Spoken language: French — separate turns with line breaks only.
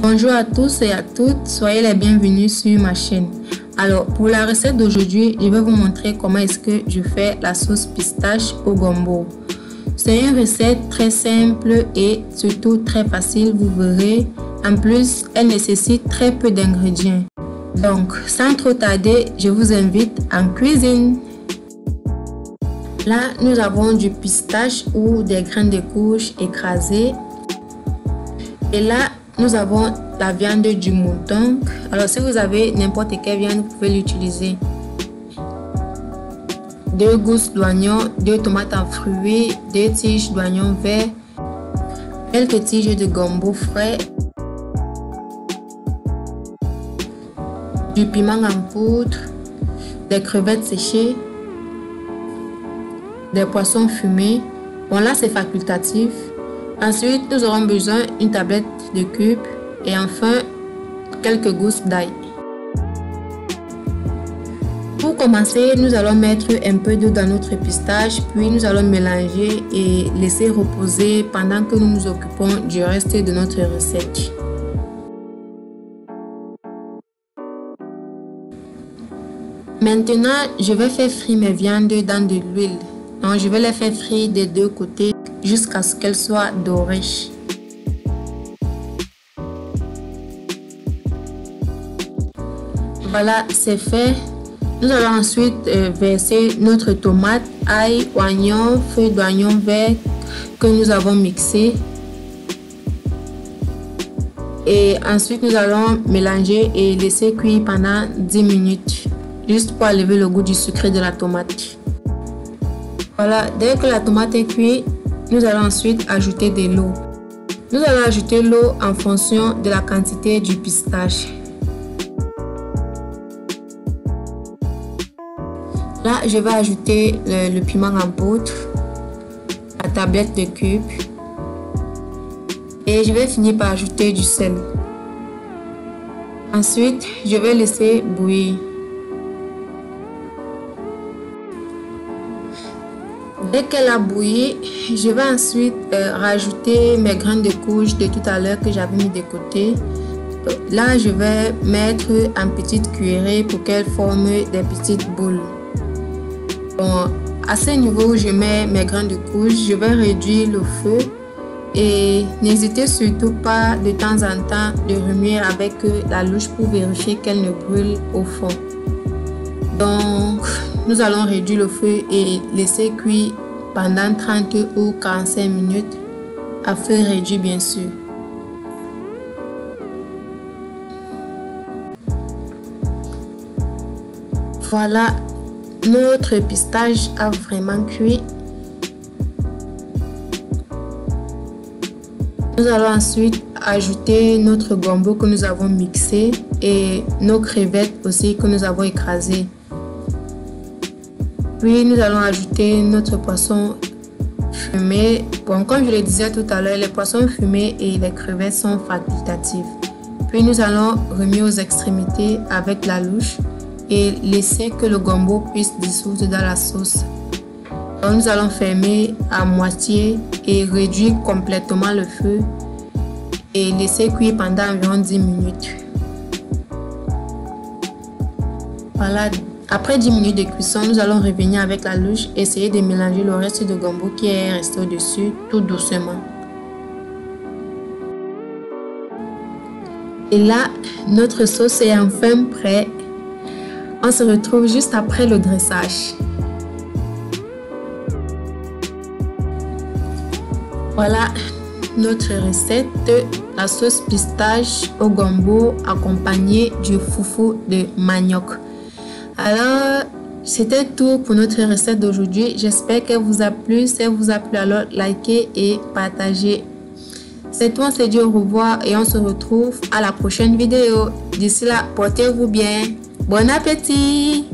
Bonjour à tous et à toutes, soyez les bienvenus sur ma chaîne. Alors pour la recette d'aujourd'hui, je vais vous montrer comment est-ce que je fais la sauce pistache au gombo. C'est une recette très simple et surtout très facile, vous verrez. En plus, elle nécessite très peu d'ingrédients. Donc sans trop tarder, je vous invite en cuisine. Là, nous avons du pistache ou des graines de courge écrasées. Et là, nous avons la viande du mouton. Alors, si vous avez n'importe quelle viande, vous pouvez l'utiliser. 2 gousses d'oignon, 2 tomates en fruits, 2 tiges d'oignon vert, quelques tiges de gombo frais, du piment en poudre, des crevettes séchées, des poissons fumés. Bon, là, c'est facultatif. Ensuite, nous aurons besoin d'une tablette de cubes et enfin quelques gousses d'ail. Pour commencer, nous allons mettre un peu d'eau dans notre pistache, puis nous allons mélanger et laisser reposer pendant que nous nous occupons du reste de notre recette. Maintenant, je vais faire frire mes viandes dans de l'huile. Donc, je vais les faire frire des deux côtés jusqu'à ce qu'elles soient dorées. Voilà, c'est fait. Nous allons ensuite verser notre tomate, ail, oignon, feuilles d'oignon vert que nous avons mixé. Et ensuite, nous allons mélanger et laisser cuire pendant 10 minutes, juste pour enlever le goût du sucré de la tomate. Voilà, dès que la tomate est cuite, nous allons ensuite ajouter de l'eau. Nous allons ajouter l'eau en fonction de la quantité du pistache. Là, je vais ajouter le piment en poudre, la tablette de cubes et je vais finir par ajouter du sel. Ensuite, je vais laisser bouillir. Dès qu'elle a bouilli, je vais ensuite rajouter mes graines de courge de tout à l'heure que j'avais mis de côté. Là, je vais mettre en petites cuillerées pour qu'elles forment des petites boules. Bon, à ce niveau où je mets mes graines de courge, je vais réduire le feu et n'hésitez surtout pas de temps en temps de remuer avec la louche pour vérifier qu'elle ne brûle au fond. Donc, nous allons réduire le feu et laisser cuire pendant 30 ou 45 minutes à feu réduit bien sûr. Voilà, notre pistache a vraiment cuit. Nous allons ensuite ajouter notre gombo que nous avons mixé et nos crevettes aussi que nous avons écrasées. Puis nous allons ajouter notre poisson fumé. Bon, comme je le disais tout à l'heure, les poissons fumés et les crevettes sont facultatifs. Puis nous allons remuer aux extrémités avec la louche et laisser que le gombo puisse dissoudre dans la sauce. Donc, nous allons fermer à moitié et réduire complètement le feu et laisser cuire pendant environ 10 minutes. Voilà. Après 10 minutes de cuisson, nous allons revenir avec la louche et essayer de mélanger le reste de gombo qui est resté au-dessus tout doucement. Et là, notre sauce est enfin prête. On se retrouve juste après le dressage. Voilà notre recette, la sauce pistache au gombo accompagnée du foufou de manioc. Alors, c'était tout pour notre recette d'aujourd'hui. J'espère qu'elle vous a plu. Si elle vous a plu, alors likez et partagez. C'est tout, on se dit au revoir et on se retrouve à la prochaine vidéo. D'ici là, portez-vous bien. Bon appétit!